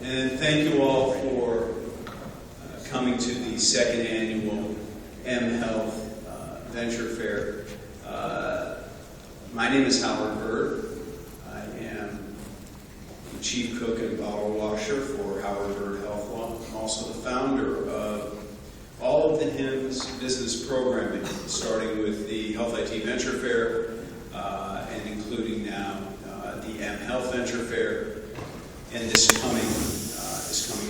And thank you all for coming to the second annual mHealth Venture Fair. My name is Howard Bird. I am the Chief Cook and Bottle Washer for Howard Bird Health Law. I'm also the founder of all of the HIMSS business programming, starting with the Health IT Venture Fair and including now the mHealth Venture Fair. And this coming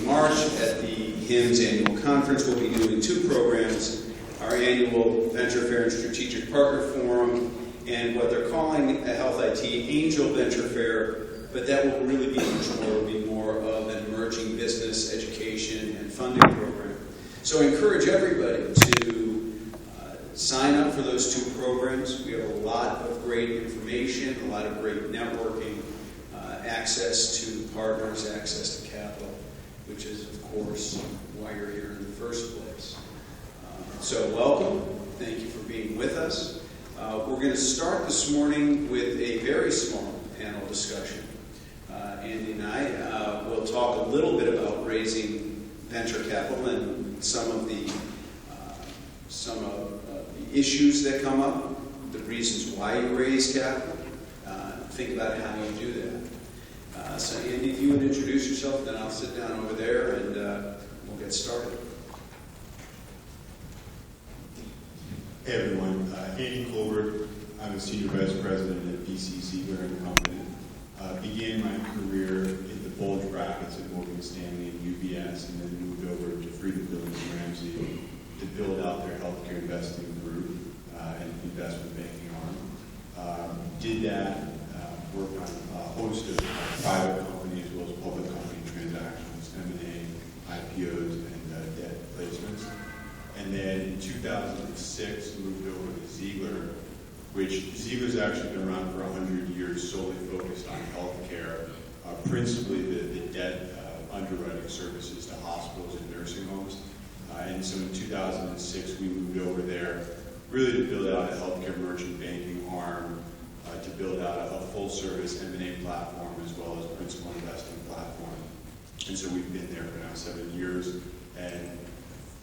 March at the HIMSS annual conference, we'll be doing two programs: our annual Venture Fair and Strategic Partner Forum, and what they're calling a Health IT Angel Venture Fair, but that will really be more of an emerging business education and funding program. So I encourage everybody to sign up for those two programs. We have a lot of great information, a lot of great networking, access to partners, access to capital, which is, of course, why you're here in the first place. So welcome. Thank you for being with us. We're going to start this morning with a very small panel discussion. Andy and I will talk a little bit about raising venture capital and some of the issues that come up, the reasons why you raise capital. Think about how you do that. So Andy, if you would introduce yourself, then I'll sit down over there and we'll get started. Hey everyone, Andy Colbert. I'm a Senior Vice President at BC Ziegler & Company. Began my career in the bulge brackets at Morgan Stanley and UBS, and then moved over to Friedman Billings Ramsey to build out their healthcare investing group and investment banking arm. Did that, worked on a host of private companies as well as public company transactions, M&A, IPOs, and debt placements. And then in 2006, moved over to Ziegler, which Ziegler's actually been around for 100 years, solely focused on healthcare, principally the debt underwriting services to hospitals and nursing homes. And so in 2006, we moved over there really to build out a healthcare merchant banking arm, to build out a full-service M&A platform as well as principal investing platform. And so we've been there for now 7 years and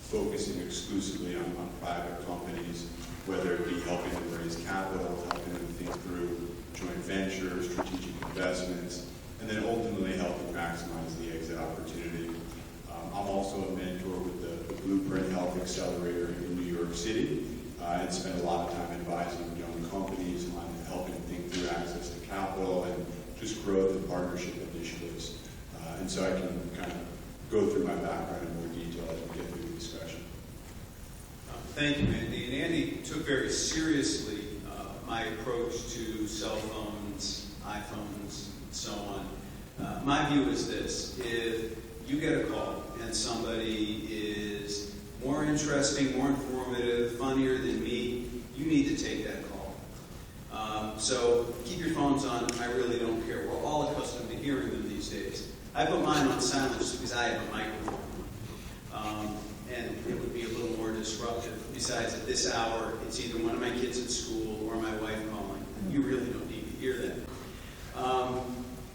focusing exclusively on private companies, whether it be helping them raise capital, helping them think through joint ventures, strategic investments, and then ultimately helping maximize the exit opportunity. I'm also a mentor with the Blueprint Health Accelerator in New York City, and spend a lot of time advising young companies on helping think through access to capital and just growth and partnership initiatives. And so I can kind of go through my background in more detail as we get through the discussion. Thank you, Andy. And Andy took very seriously my approach to cell phones, iPhones, and so on. My view is this: if you get a call and somebody is more interesting, more informative, funnier than me, you need to take that call. So keep your phones on. I really don't care. We're all accustomed to hearing them these days. I put mine on silent just because I have a microphone. And it would be a little more disruptive. Besides, at this hour, it's either one of my kids at school or my wife calling. You really don't need to hear that.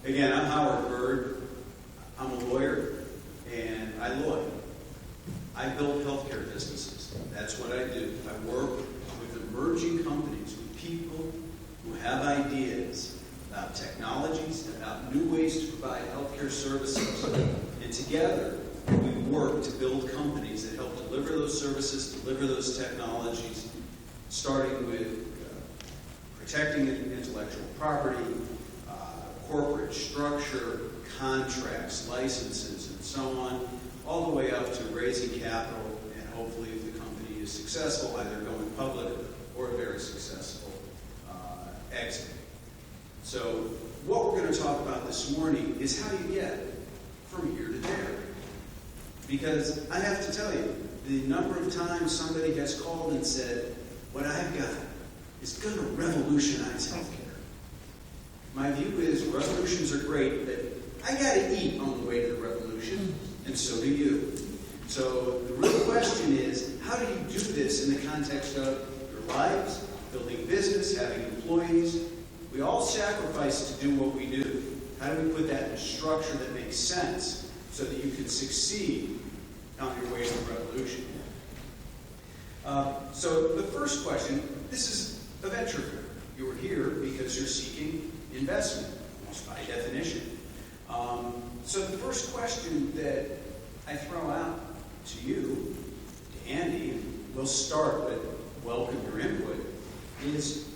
Again, I'm Howard Bird. I'm a lawyer, and I lawyer. I build healthcare businesses. That's what I do. I work with emerging companies, with people who have ideas about technologies, about new ways to provide healthcare services. And together, we work to build companies that help deliver those services, deliver those technologies, starting with protecting intellectual property, corporate structure, contracts, licenses, and so on, all the way up to raising capital, and hopefully if the company is successful, either going public or a very successful exit. So what we're going to talk about this morning is how you get from here to there. Because I have to tell you, the number of times somebody has called and said, what I've got is going to revolutionize healthcare. My view is revolutions are great, but I got to eat on the way to the revolution, and so do you. So the real question is, how do you do this in the context of your lives, building business, having employees? We all sacrifice to do what we do. How do we put that in a structure that makes sense so that you can succeed on your way to revolution. So the first question, this is a venture firm. You are here because you're seeking investment, almost by definition. So the first question that I throw out to you, to Andy, and we'll start with welcome your input, is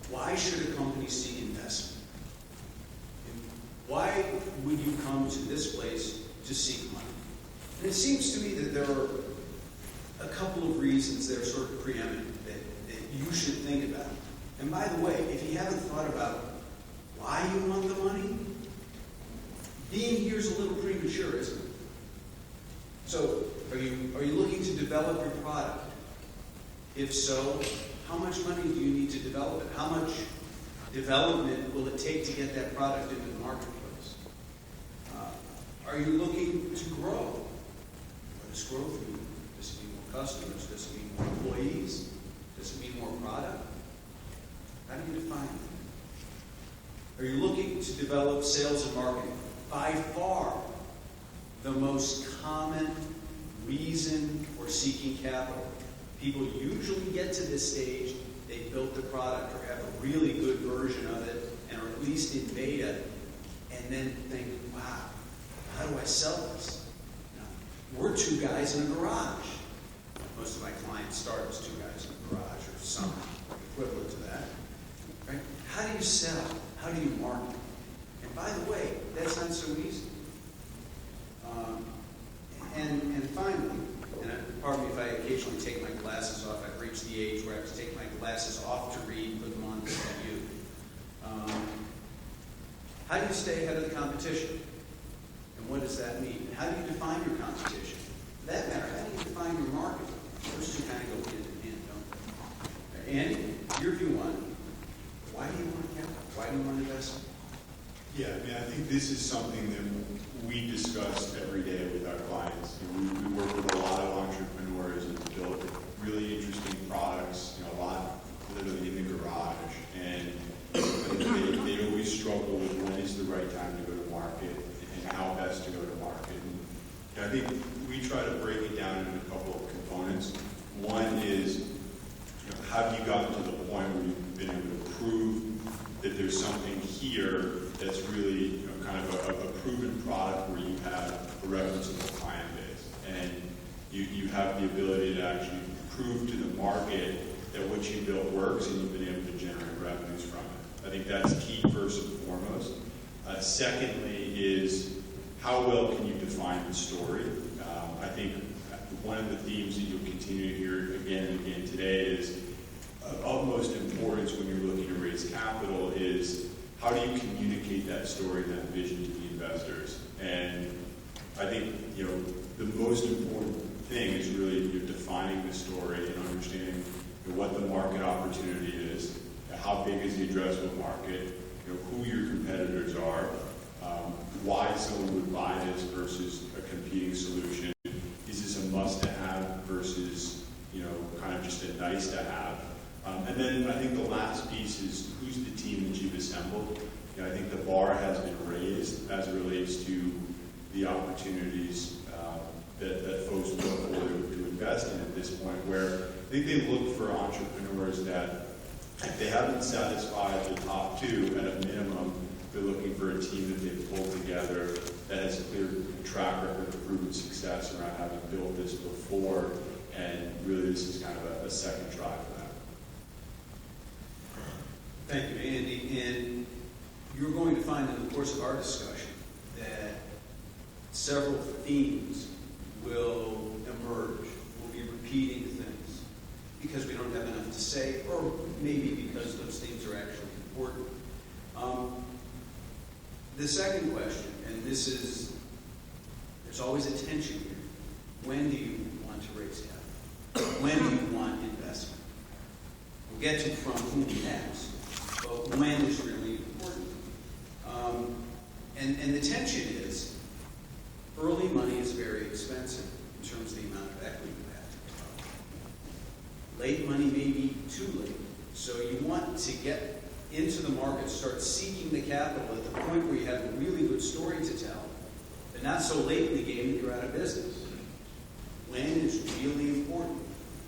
why should a company seek investment? Why would you come to this place to seek money? And it seems to me that there are a couple of reasons that are sort of preeminent that you should think about. And by the way, if you haven't thought about why you want the money, being here is a little premature, isn't it? So, are you looking to develop your product? If so, how much money do you need to develop it? How much development will it take to get that product into the marketplace? Are you looking to grow? What does growth mean? Does it mean more customers? Does it mean more employees? Does it mean more product? How do you define it? Are you looking to develop sales and marketing? By far, the most common reason for seeking capital. People usually get to this stage, they built the product or have a really good version of it, and are at least in beta, and then think, wow, how do I sell this? Now, we're two guys in a garage. Most of my clients start as two guys in a garage or some equivalent to that. Right? How do you sell? How do you market? And by the way, that's not so easy. And finally, and pardon me if I occasionally take my glasses off. I've reached the age where I have to take my glasses off to read, put them on to you. How do you stay ahead of the competition? And what does that mean? And how do you define your competition? For that matter, how do you define your market? Those two kind of go hand in hand, don't they? Andy, your view on it. Why do you want capital? Why do you want investment? Yeah, I mean, I think this is something that we discuss every day with our clients. We work with a lot of entrepreneurs and build really interesting products, a lot literally in the garage. And they always struggle with when is the right time to go to market and how best to go to market. And I think we try to break it down into a couple of components. One is, have you gotten to the point where you've been able to prove that there's something here that's really kind of a proven product where you have a referenceable client base, and you have the ability to actually prove to the market that what you built works and you've been able to generate revenues from it. I think that's key first and foremost. Secondly is how well can you define the story? I think one of the themes that you'll continue to hear again and again today is of utmost importance when you're looking to raise capital is how do you communicate that story, that vision to the investors? And I think, the most important thing is really you're defining the story and understanding what the market opportunity is, how big is the addressable market, who your competitors are, why someone would buy this versus a competing solution. Is this a must-to-have versus, kind of just a nice-to-have? And then I think the last piece is who's the team that you've assembled. I think the bar has been raised as it relates to the opportunities that folks look forward to invest in at this point, where I think they look for entrepreneurs that if they haven't satisfied the top two, at a minimum, they're looking for a team that they've pulled together that has a clear track record of proven success around having built this before, and really this is kind of a second try for that. Thank you, Andy. And you're going to find in the course of our discussion that several themes will emerge. We'll be repeating things because we don't have enough to say, or maybe because those themes are actually important. The second question, and there's always a tension here. When do you want to raise capital? When do you want investment? We'll get to from whom next, but when is really important. And the tension is, early money is very expensive in terms of the amount of equity you have to develop. Late money may be too late. So you want to get into the market, start seeking the capital at the point where you have a really good story to tell, but not so late in the game that you're out of business. When is really important.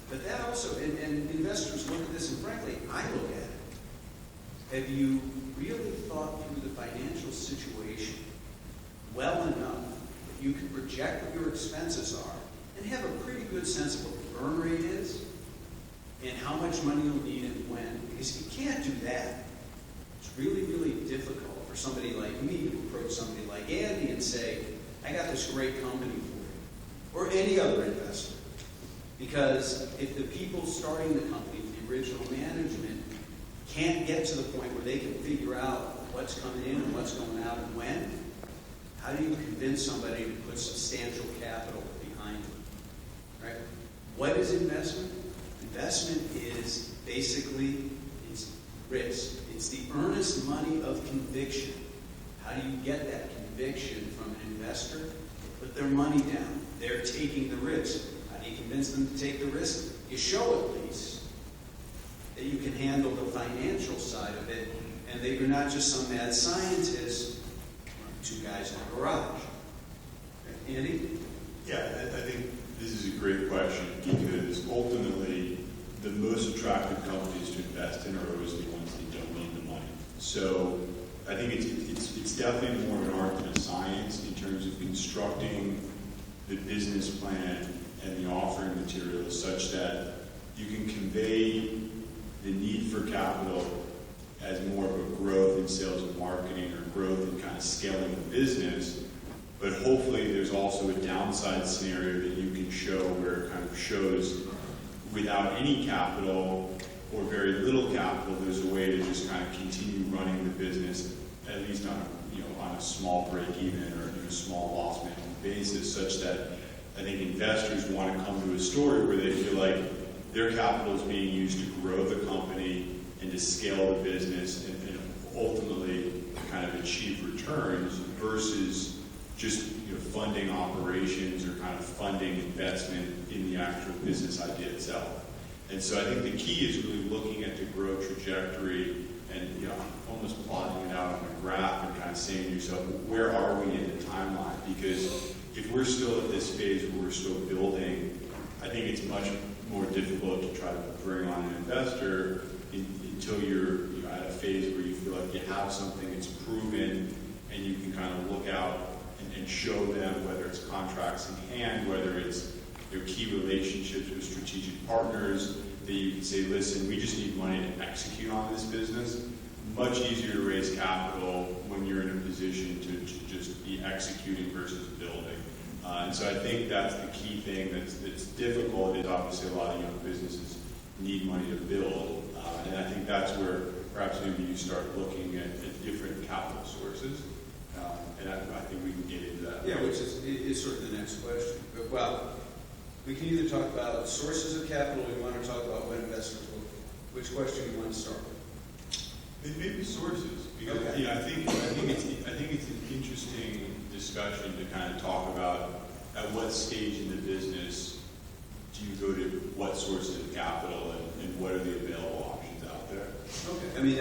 But that also, and investors look at this, and frankly, I look at it. Have you really thought through the financial situation well enough that you can project what your expenses are and have a pretty good sense of what the burn rate is and how much money you'll need and when? Because if you can't do that, it's really, really difficult for somebody like me to approach somebody like Andy and say, I got this great company for you, or any other investor. Because if the people starting the company, the original management, can't get to the point where they can figure out what's coming in and what's going out and when, how do you convince somebody to put substantial capital behind it? Right? What is investment? Investment is basically it's risk. It's the earnest money of conviction. How do you get that conviction from an investor? They put their money down. They're taking the risk. How do you convince them to take the risk? You show at least that you can handle the financial side of it, and that you're not just some mad scientist, two guys in a garage. Right, Andy? Yeah, I think this is a great question because ultimately the most attractive companies to invest in are always the ones that don't need the money. So I think it's definitely more of an art than a science in terms of constructing the business plan and the offering materials such that you can convey the need for capital as more of a growth in sales and marketing or growth in kind of scaling the business. But hopefully there's also a downside scenario that you can show where it kind of shows without any capital or very little capital, there's a way to just kind of continue running the business at least on a small break even or a small loss making basis, such that I think investors want to come to a story where they feel like their capital is being used to grow the company and to scale the business and ultimately kind of achieve returns versus just funding operations or kind of funding investment in the actual business idea itself. And so I think the key is really looking at the growth trajectory and almost plotting it out on a graph and kind of saying to yourself, where are we in the timeline? Because if we're still at this phase where we're still building, I think it's much more difficult to try to bring on an investor until you're at a phase where you feel like you have something that's proven and you can kind of look out and show them, whether it's contracts in hand, whether it's their key relationships with strategic partners, that you can say, listen, we just need money to execute on this business. Much easier to raise capital when you're in a position to just be executing versus building. And so I think that's the key thing that's difficult is obviously a lot of young businesses need money to build. And I think that's where perhaps maybe you start looking at different capital sources. And I think we can get into that. Yeah, which is sort of the next question. But, well, we can either talk about sources of capital or we want to talk about what investors look for. Which question do you want to start with? Maybe sources, because okay. I think it's an interesting discussion to kind of talk about at what stage in the business do you go to what sources of capital and what are the available options out there. Okay, I mean,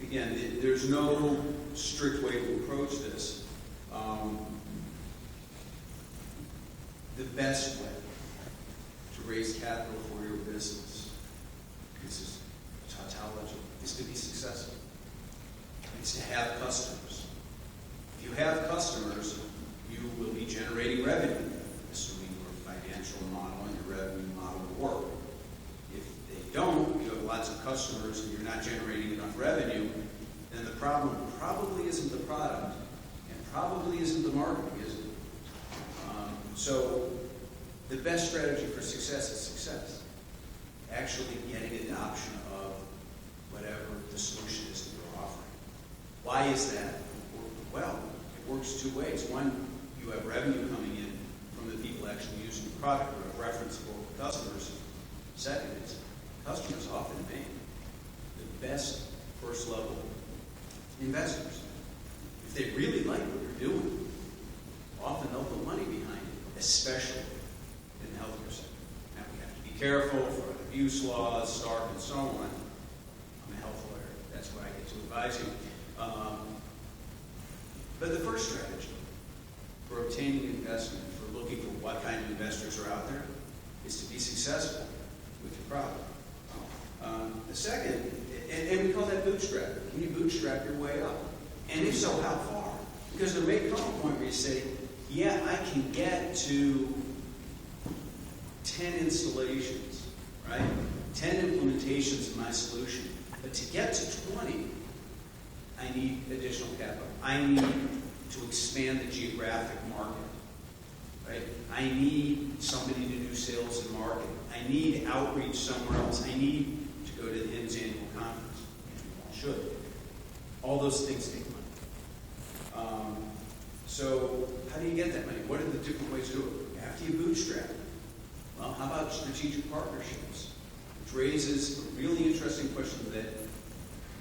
again, there's no strict way to approach this. The best way to raise capital for your business, this is tautology, is to be successful. It's to have customers. If you have customers, you will be generating revenue, assuming your financial model and your revenue model will work. If they don't, you have lots of customers and you're not generating enough revenue, then the problem probably isn't the product and probably isn't the marketing, is it? So the best strategy for success is success. Actually getting adoption of whatever the solution is that you're offering. Why is that? Well, it works two ways. One, you have revenue coming in from the people actually using the product or have referenceable customers. Second is customers often make the best first level investors. If they really like what you're doing, often they'll put money behind it, especially in the healthcare sector. Now we have to be careful for abuse laws, STARP, and so on. I'm a health lawyer. That's what I get to advise you. But the first strategy obtaining investment, for looking for what kind of investors are out there, is to be successful with your product. The second, and we call that bootstrapping. Can you bootstrap your way up? And if so, how far? Because there may come a point where you say, yeah, I can get to 10 installations, right? 10 implementations of my solution. But to get to 20, I need additional capital. I need to expand the geographic market, right? I need somebody to do sales and marketing. I need outreach somewhere else. I need to go to the HIMSS annual conference. Should. All those things take money. So how do you get that money? What are the different ways to do it? After you bootstrap, well, how about strategic partnerships? Which raises a really interesting question that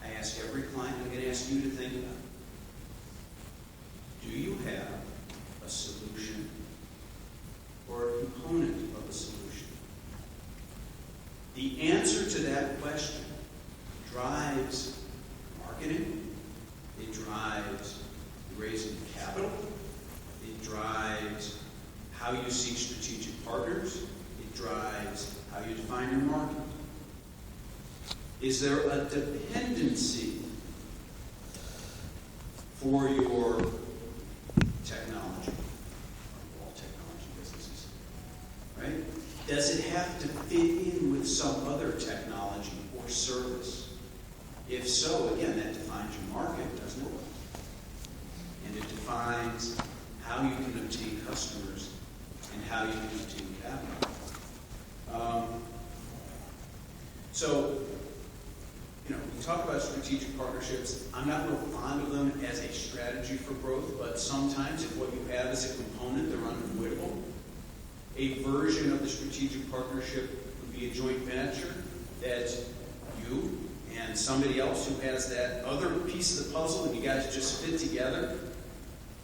I ask every client. I'm going to ask you to think about. Do you have a solution or a component of a solution? The answer to that question drives marketing, it drives the raising of capital, it drives how you seek strategic partners, it drives how you define your market. Is there a dependency for your technology? All technology businesses, right? Does it have to fit in with some other technology or service? If so, again, that defines your market, doesn't it? And it defines how you can obtain customers and how you can obtain capital. So, we talk about strategic partnerships. I'm not real fond of them as a strategy for growth, but sometimes if what you have is a component, they're unavoidable. A version of the strategic partnership would be a joint venture that you and somebody else who has that other piece of the puzzle and you guys just fit together.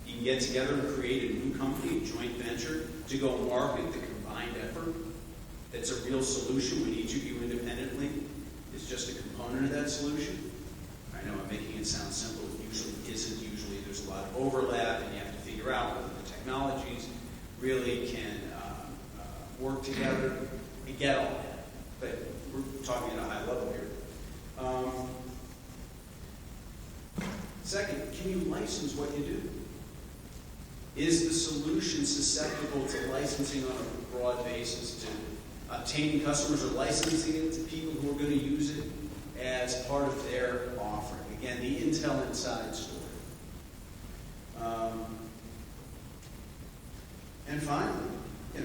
You can get together and create a new company, a joint venture, to go market the combined effort. That's a real solution when each of you independently is just a component of that solution. I know I'm making it sound simple. It usually isn't. Usually there's a lot of overlap and you have to figure out whether the technologies really can work together. I get all that. But we're talking at a high level here. Second, can you license what you do? Is the solution susceptible to licensing on a broad basis, to obtaining customers or licensing it to people who are going to use it as part of their offering? Again, the Intel Inside story. And finally, if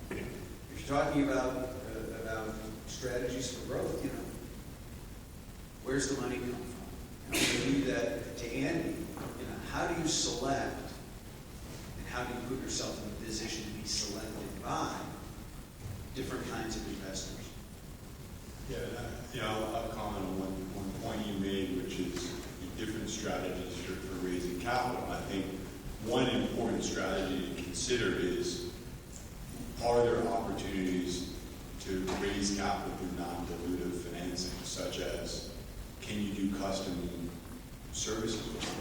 you're talking about strategies for growth, where's the money come from? We do that to Andy. How do you select and how do you put yourself in a position to be selected by different kinds of investors? Yeah, I'll comment on one point you made, which is different strategies for raising capital. I think one important strategy to consider is, are there opportunities to raise capital through non-dilutive financing, such as, can you do custom services with them?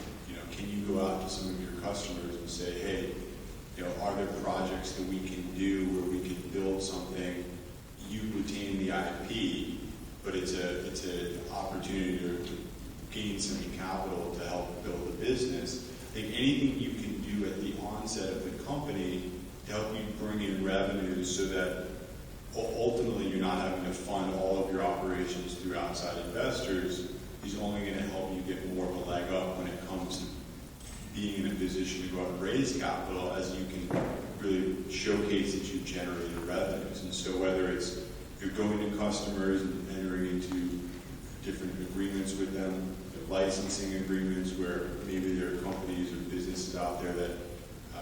Can you go out to some of your customers and say, hey, are there projects that we can do where we can build something, you retain the IP, but it's an opportunity to gain some capital to help build a business. I think anything you can do at the onset of the company to help you bring in revenues so that ultimately you're not having to fund all of your operations through outside investors is only going to help you get more of a leg up when it comes to being in a position to go out and raise capital, as you can really showcase that you've generated revenues. And so whether it's you're going to customers and entering into different agreements with them, licensing agreements where maybe there are companies or businesses out there that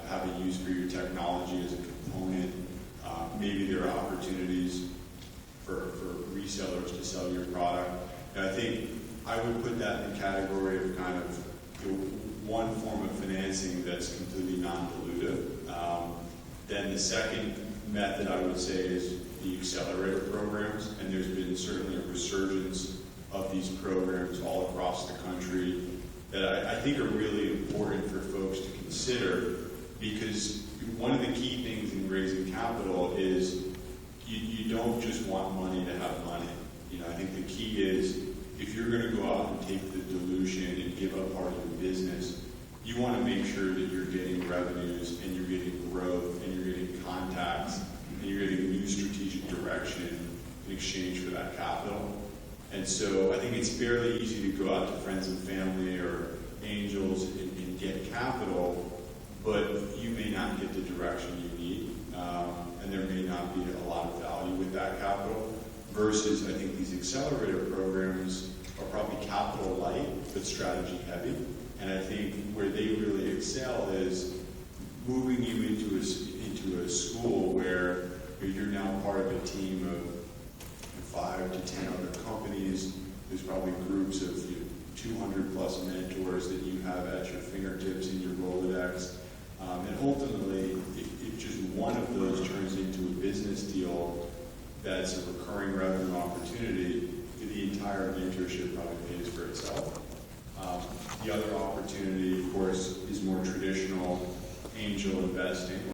have a use for your technology as a component. Maybe there are opportunities for resellers to sell your product. And I think I would put that in the category of kind of one form of financing that's completely non-dilutive. Then the second method I would say is the accelerator programs, and there's been certainly a resurgence of these programs all across the country that I think are really important for folks to consider because one of the key things in raising capital is you don't just want money to have money. You know, I think the key is if you're going to go out and take the dilution and give up part of your business, you want to make sure that you're getting revenues and you're getting growth and you're getting contacts and you're getting new strategic direction in exchange for that capital. And so I think it's fairly easy to go out to friends and family or angels and get capital, but you may not get the direction you need, and there may not be a lot of value with that capital. Versus, I think these accelerator programs are probably capital light, but strategy heavy. And I think where they really excel is moving you into a school where you're now part of a team of 5 to 10 other companies. There's probably groups of 200 plus mentors that you have at your fingertips in your Rolodex. And ultimately, if just one of those turns into a business deal that's a recurring revenue opportunity, the entire mentorship probably pays for itself. The other opportunity, of course, is more traditional angel investing,